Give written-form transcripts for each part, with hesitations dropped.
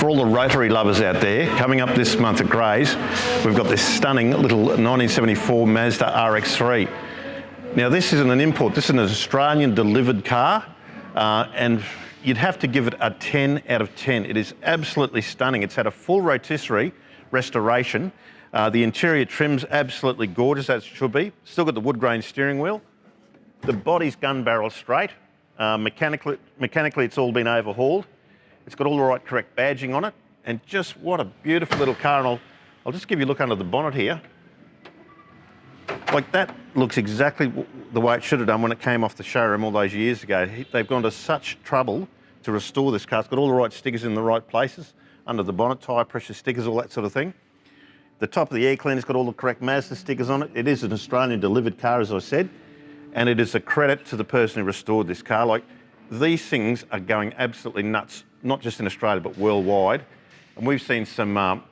for all the rotary lovers out there, coming up this month at Grays, we've got this stunning little 1974 Mazda RX-3. Now this isn't an import, this is an Australian delivered car, and you'd have to give it a 10 out of 10. It is absolutely stunning. It's had a full rotisserie restoration. The interior trim's absolutely gorgeous, as it should be. Still got the wood grain steering wheel. The body's gun barrel straight. Mechanically it's all been overhauled. It's got all the right correct badging on it. And just what a beautiful little car. And I'll just give you a look under the bonnet here. Like that looks exactly the way it should have done when it came off the showroom all those years ago. They've gone to such trouble to restore this car. It's got all the right stickers in the right places, under the bonnet, tyre pressure stickers, all that sort of thing. The top of the air cleaner's got all the correct Mazda stickers on it. It is an Australian delivered car, as I said, and it is a credit to the person who restored this car. Like, these things are going absolutely nuts, not just in Australia, but worldwide. And we've seen some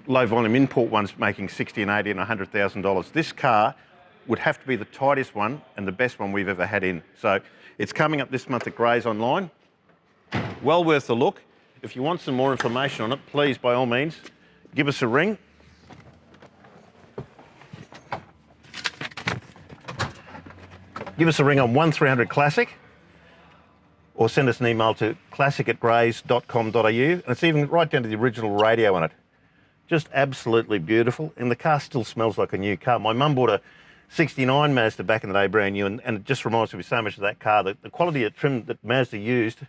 low volume import ones making $60,000 and $80,000 and $100,000. This car would have to be the tightest one and the best one we've ever had in. So it's coming up this month at Grays online. Well worth a look. If you want some more information on it, please, by all means, give us a ring. Give us a ring on 1300 Classic, or send us an email to classic@grays.com.au, and it's even right down to the original radio on it. Just absolutely beautiful, and the car still smells like a new car. My mum bought a 69 Mazda back in the day, brand new, and it just reminds me so much of that car. The quality of trim that Mazda used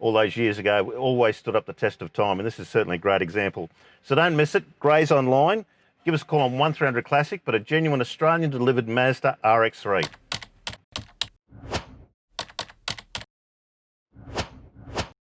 all those years ago always stood up the test of time, and this is certainly a great example. So don't miss it. Grays online. Give us a call on 1300 Classic, but a genuine Australian delivered Mazda RX-3.